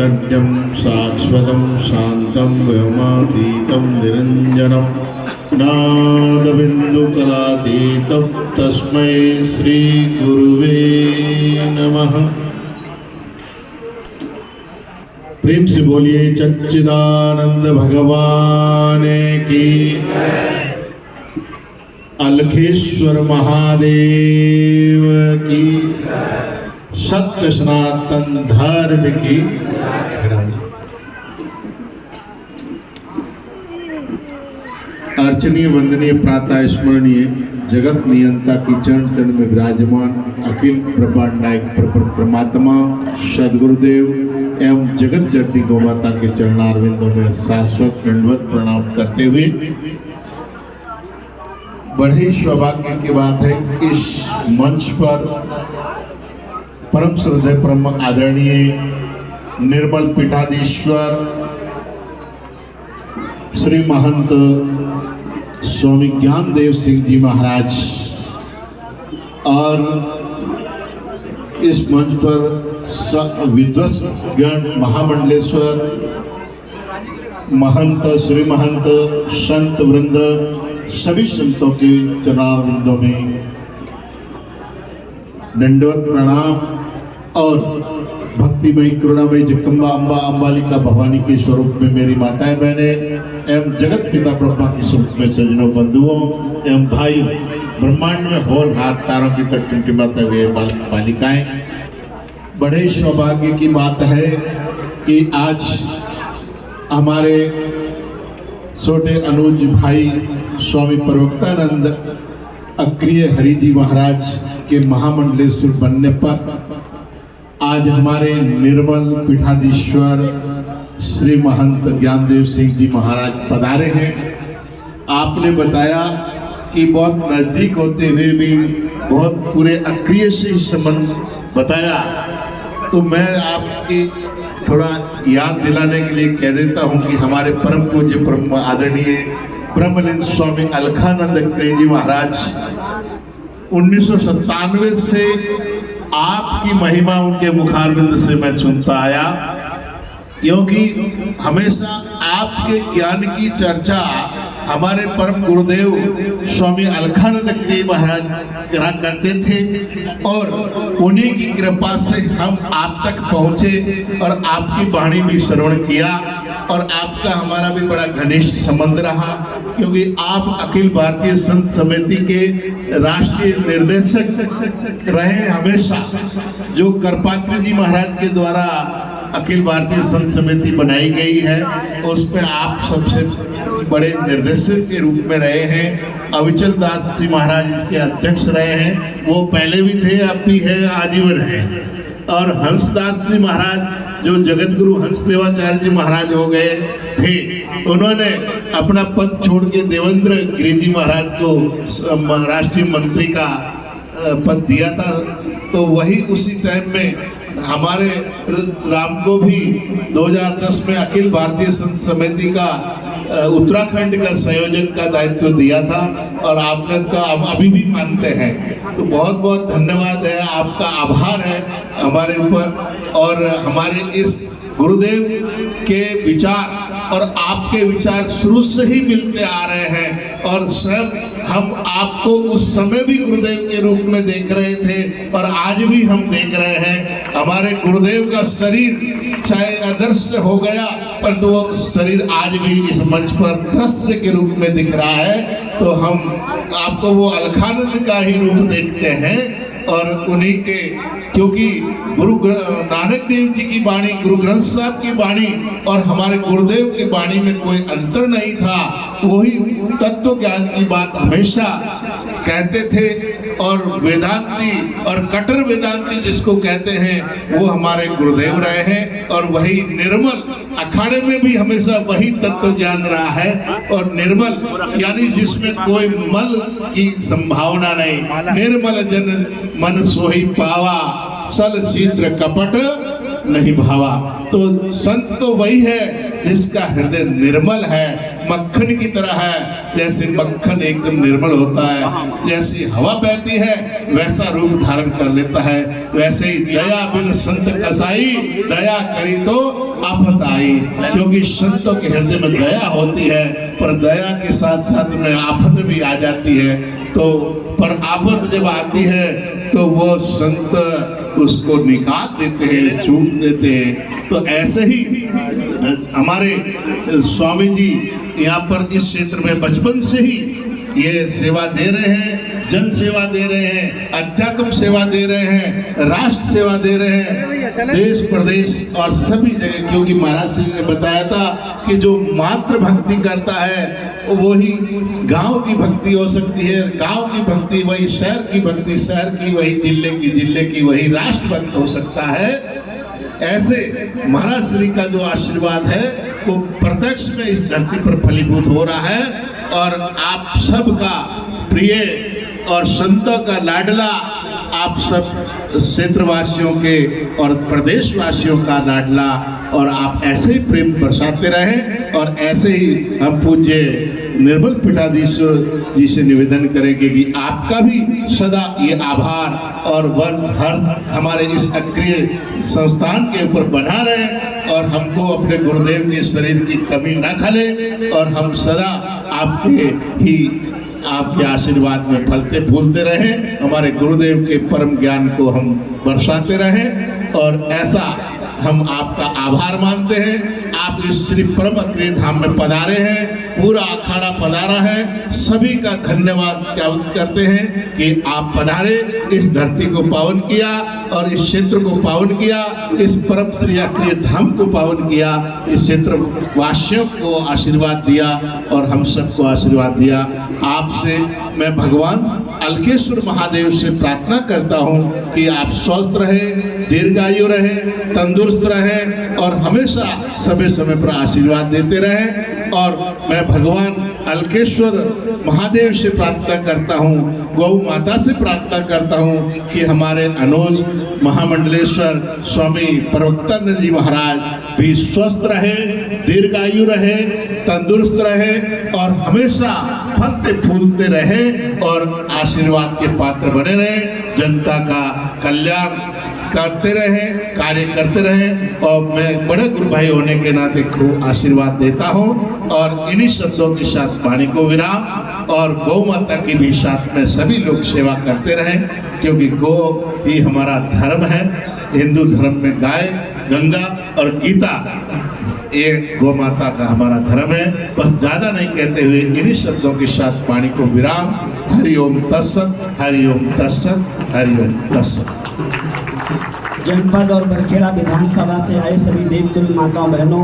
तड्यं शाश्वतं शान्तं व्योमातीतं निरञ्जनं नादबिन्दुकलातीतं तस्मै श्रीगुरुवे नमः। प्रेम से बोलिए सच्चिदानंद भगवान की, अलखेश्वर महादेव की, सत्य सनातन धर्म की। अर्चनीय वंदनीय प्रातः स्मरणीय जगत नियंता की चरण चरण में विराजमान अखिल ब्रह्मांड नायक परमात्मा सदगुरुदेव एवं जगत जननी गौ माता के चरणारविंदों में शाश्वत दंडवत प्रणाम करते हुए, बड़े सौभाग्य की बात है इस मंच पर परम श्रद्धेय परम आदरणीय निर्मल पीठाधीश्वर श्री महंत स्वामी ज्ञानदेव सिंह जी महाराज और इस मंच पर विद्वत्गण महामंडलेश्वर महंत श्री महंत संत वृंद सभी संतों के चरणारविंदों में दंडवत प्रणाम और भक्तिमयी करुणामयी जगदम्बा अम्बा अम्बालिका भवानी के स्वरूप में मेरी माताएं बहनें एवं जगत पिता ब्रह्मा के स्वरूप में सज्जनों बंधुओं एवं भाइयों, ब्रह्मांड में होनहार तारों की तरह टिमटिमाते हुए बालिकाएं, बड़े सौभाग्य की बात है कि आज हमारे छोटे अनुज भाई स्वामी प्रवक्तानंद अक्रिय हरि जी महाराज के महामंडलेश्वर बनने पर आज हमारे निर्मल पीठाधीश्वर श्री महंत ज्ञानदेव सिंह जी महाराज पधारे हैं। आपने बताया कि बहुत नजदीक होते हुए भी बहुत पूरे अक्रिय से संबंध बताया, तो मैं आपकी थोड़ा याद दिलाने के लिए कह देता हूं कि हमारे परम पूज्य परम आदरणीय ब्रह्मलिंग स्वामी अलखानंद अक्रिय जी महाराज 1997 से आपकी महिमा उनके मुखारविंद से मैं सुनता आया, क्योंकि हमेशा आपके ज्ञान की चर्चा हमारे परम गुरुदेव स्वामी अलखानंद अक्रिय महाराज करा करते थे और उन्हीं की कृपा से हम आप तक पहुंचे और आपकी वाणी भी श्रवण किया और आपका हमारा भी बड़ा घनिष्ठ संबंध रहा, क्योंकि आप अखिल भारतीय संत समिति के राष्ट्रीय निर्देशक रहे हमेशा, जो करपात्री जी महाराज के द्वारा अखिल भारतीय संत समिति बनाई गई है, उसमें आप सबसे बड़े निर्देशक के रूप में रहे हैं। अविचल दास जी महाराज इसके अध्यक्ष रहे हैं, वो पहले भी थे, अब भी है, आजीवन है। और हंसदास जी महाराज जो जगत गुरु हंसदेवाचार्य जी महाराज हो गए थे, उन्होंने अपना पद छोड़ के देवेंद्र गिरि जी महाराज को राष्ट्रीय मंत्री का पद दिया था, तो वही उसी टाइम में हमारे राम को भी 2010 में अखिल भारतीय संत समिति का उत्तराखंड का संयोजक का दायित्व दिया था और आपने का अभी भी मानते हैं। तो बहुत बहुत धन्यवाद है, आपका आभार है हमारे ऊपर, और हमारे इस गुरुदेव के विचार और आपके विचार शुरू से ही मिलते आ रहे हैं और स्वयं हम आपको उस समय भी गुरुदेव के रूप में देख रहे थे और आज भी हम देख रहे हैं। हमारे गुरुदेव का शरीर चाहे अदृश्य हो गया, पर तो वो शरीर आज भी इस मंच पर दृश्य के रूप में दिख रहा है, तो हम आपको वो अलखानंद का ही रूप देखते हैं और उन्हीं के, क्योंकि गुरु नानक देव जी की वाणी, गुरु ग्रंथ साहब की वाणी और हमारे गुरुदेव की वाणी में कोई अंतर नहीं था, वही तत्व ज्ञान की बात हमेशा कहते थे और वेदांती और कट्टर वेदांती जिसको कहते हैं वो हमारे गुरुदेव रहे हैं और वही निर्मल अखाड़े में भी हमेशा वही तत्व ज्ञान रहा है और निर्मल यानी जिसमें कोई मल की संभावना नहीं। निर्मल जन मन सोही पावा, सल चित्र कपट नहीं भावा। तो संत तो वही है जिसका हृदय निर्मल है, मक्खन की तरह है, जैसे मक्खन एकदम निर्मल होता है, जैसी हवा बहती है वैसा रूप धारण कर लेता है, वैसे ही दया बिन संत कसाई, दया करी तो आफत आई। क्योंकि संतों के हृदय में दया होती है, पर दया के साथ साथ में आफत भी आ जाती है। तो पर आफत जब आती है तो वो संत उसको निकाल देते हैं, छूट देते हैं। तो ऐसे ही हमारे स्वामी जी यहाँ पर इस क्षेत्र में बचपन से ही ये सेवा दे रहे हैं, जन सेवा दे रहे हैं, अध्यात्म सेवा दे रहे हैं, राष्ट्र सेवा दे रहे हैं, देश प्रदेश और सभी जगह। क्योंकि महाराज श्री ने बताया था कि जो मातृ भक्ति करता है वही गांव की भक्ति हो सकती है, गांव की भक्ति वही शहर की भक्ति, शहर की वही जिले की वही राष्ट्र भक्त हो सकता है। ऐसे महाराज श्री का जो आशीर्वाद है वो प्रत्यक्ष में इस धरती पर फलीभूत हो रहा है। और आप सबका प्रिय और संतों का लाडला, आप सब क्षेत्रवासियों के और प्रदेशवासियों का लाडला, और आप ऐसे ही प्रेम बरसाते रहें। और ऐसे ही हम पूज्य निर्मल पीठाधीश्वर जी से निवेदन करेंगे कि आपका भी सदा ये आभार और वन हर हमारे इस अक्रिय संस्थान के ऊपर बना रहे, और हमको अपने गुरुदेव के शरीर की कमी न खले, और हम सदा आपके आशीर्वाद में फलते फूलते रहें, हमारे गुरुदेव के परम ज्ञान को हम बरसाते रहें। और ऐसा हम आपका आभार मानते हैं। आप इस श्री परम अक्रिय धाम में पधारे हैं, पूरा अखाड़ा पधारा है, सभी का धन्यवाद करते हैं कि आप पधारे, इस धरती को पावन किया और इस क्षेत्र को पावन किया, इस परम श्री अक्रिय धाम को पावन किया, इस क्षेत्र वासियों को आशीर्वाद दिया और हम सबको आशीर्वाद दिया। आपसे मैं भगवान अलकेश्वर महादेव से प्रार्थना करता हूँ कि आप स्वस्थ रहे, दीर्घायु रहे, तंदुरुस्त रहे और हमेशा समय समय पर आशीर्वाद देते रहें। और मैं भगवान अलकेश्वर महादेव से प्रार्थना करता हूँ, गौ माता से प्रार्थना करता हूँ कि हमारे अनुज महामंडलेश्वर स्वामी प्रवक्तानंद जी महाराज भी स्वस्थ रहे, दीर्घायु रहे, तंदुरुस्त रहे और हमेशा फलते फूलते रहे और आशीर्वाद के पात्र बने रहे, जनता का कल्याण करते रहे, कार्य करते रहे। और मैं बड़े गुरु भाई होने के नाते खूब आशीर्वाद देता हूँ। और इन्हीं शब्दों के साथ वाणी को विराम, और गौ माता की भी साथ में सभी लोग सेवा करते रहें, क्योंकि गौ ही हमारा धर्म है। हिंदू धर्म में गाय, गंगा और गीता, ये गौ माता का हमारा धर्म है। बस ज़्यादा नहीं कहते हुए इन्हीं शब्दों के साथ वाणी को विराम। हरि ओम तत्सत, हरि ओम तत्सत, हरि ओम तत्सत। जनपद और बरखेड़ा विधानसभा से आए सभी देव तुल्य माताओं बहनों